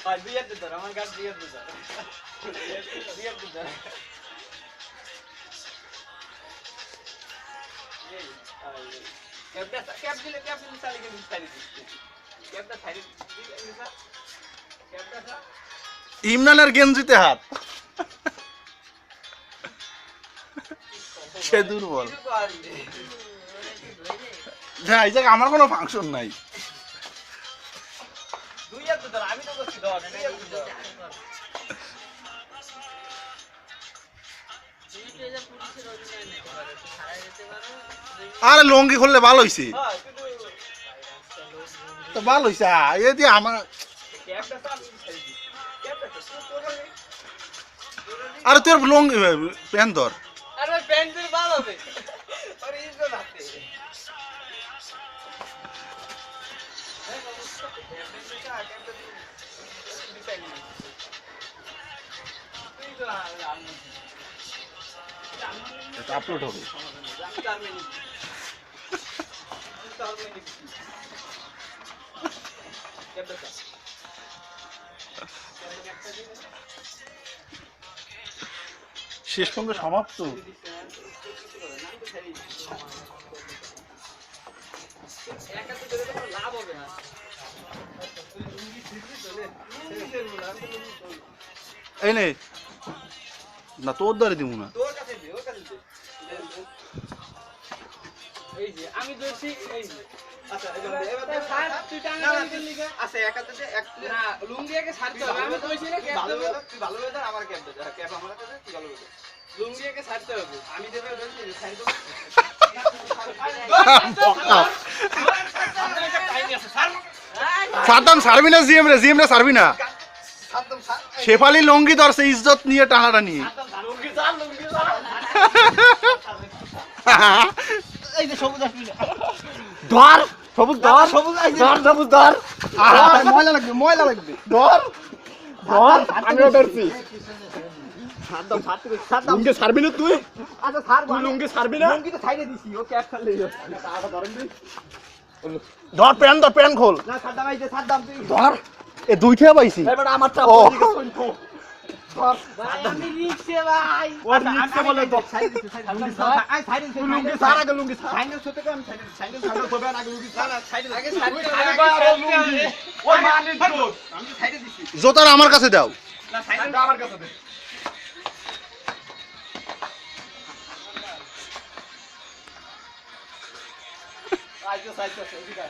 আর বিয়ে দিতে আমার গাছ বিয়ে দিতে বিয়ে দিতে ক্যাপ দিলে চালিয়ে গেলে ক্যাপটা ছাড়ি ক্যাপটা ইমরানের গেঞ্জিতে হাত সে দুর্বল এই জায়গা আমার কোনো ফাংশন নাই আরে লঙ্গি খুললে ভালো হইছে তো ভালো হইছে এই দিয়ে আমার আরে তোর লঙ্গি প্যান্ট ধর আরে প্যান্ট ভালো হবে আরে ইজো নাতে এটা আপলোড হবে শেষ পর্যন্ত সমাপ্ত লাভ হবে না এই নে না তোর দ্বারে দিব না তোর কাছে দে ওর কাছে দে এই যে আমি ধরছি এই যে আচ্ছা এবারে স্যার তুই টাঙ্গা দিলি আচ্ছা এক হাতে দে এক না লুঙ্গি আগে ছাড়তে হবে আমি কইছি না ক্যাপ দেব তুই ভালো হয়ে যা আমার ক্যাপ দে ক্যাপ আমার কাছে তুই ভালো হয়ে যা লুঙ্গি আগে ছাড়তে হবে আমি দেবে ধরছি ছাড় দেব সাদ্দাম সারবি না জিএম রে সারবি না শেফালি লঙ্গি ধরছে ইজ্জত নিয়ে টানাটা নিয়ে এই যে সবুজ আসবি না ধর সবুজ ধর সবুজ ধর সবুজ ধর ময়লা লাগবে ধর ধর আমিও ধরছি সাদ্দাম সাদ্দাম লুঙ্গি সারবি না তুই আচ্ছা স্যার তুই লুঙ্গি সারবি না লুঙ্গি তো সাইডে দিছি ও ক্যাপ ফেললে টাকা ধরেন দি ধর প্যান খোল না সাদ্দাম এই যে সাদ্দাম তুই ধর এ দুইটা পাইছি এবার আমার চাপ ও। দিকে শুনতো ধর আমি রিকশে ভাই ও রিকশে বলে তো। সাইডে দিছি আই সাইডে দিছি লুঙ্গি সার আগে লুঙ্গি সার সাইডে সুতে কম সাইডে তবে আগে লুঙ্গি সার সাইডে আগে সাইডে আগে বাইরে লুঙ্গি ওই মানিক জোর আমি সাইডে দিছি জোতার আমার কাছে দাও না সাইডে আমার কাছে দে আইতো এদিকে